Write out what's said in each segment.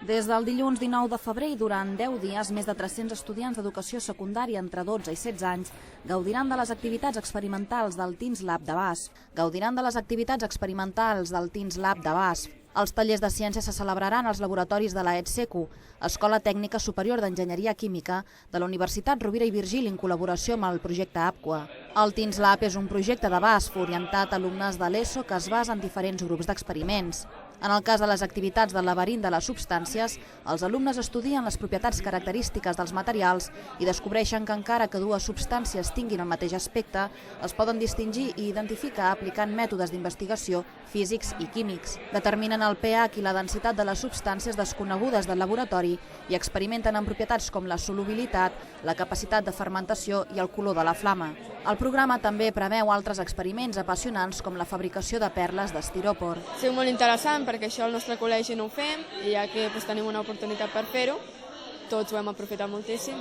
Des del dilluns 19 de febrer i durant 10 dies, més de 300 estudiants d'educació secundària entre 12 i 16 anys gaudiran de les activitats experimentals del Teens Lab de BASF. Els tallers de ciència se celebraran als laboratoris de la ETSECU, Escola Tècnica Superior d'Enginyeria Química de la Universitat Rovira i Virgili en col·laboració amb el projecte APQUA. El Teens Lab és un projecte de BASF orientat a alumnes de l'ESO que es basa en diferents grups d'experiments. En el cas de les activitats del laberint de les substàncies, els alumnes estudien les propietats característiques dels materials i descobreixen que encara que dues substàncies tinguin el mateix aspecte, es poden distingir i identificar aplicant mètodes d'investigació físics i químics. Determinen el pH i la densitat de les substàncies desconegudes del laboratori i experimenten amb propietats com la solubilitat, la capacitat de fermentació i el color de la flama. El programa també preveu altres experiments apassionants com la fabricació de perles d'estiropor. Ha sigut molt interessant perquè això al nostre col·legi no ho fem i ja que tenim una oportunitat per fer-ho, tots ho hem aprofitat moltíssim.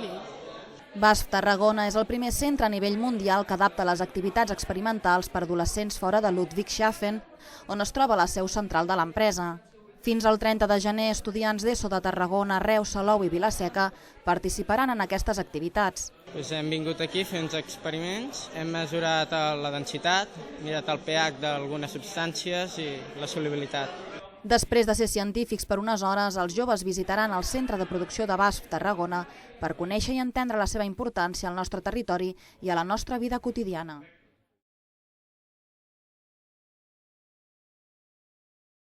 BASF Tarragona és el primer centre a nivell mundial que adapta les activitats experimentals per adolescents fora de Ludwigshafen, on es troba la seu central de l'empresa. Fins al 30 de gener, estudiants d'ESO de Tarragona, Reus, Salou i Vila-seca participaran en aquestes activitats. Hem vingut aquí a fer uns experiments, hem mesurat la densitat, mirat el pH d'algunes substàncies i la solubilitat. Després de ser científics per unes hores, els joves visitaran el centre de producció de BASF Tarragona per conèixer i entendre la seva importància al nostre territori i a la nostra vida quotidiana.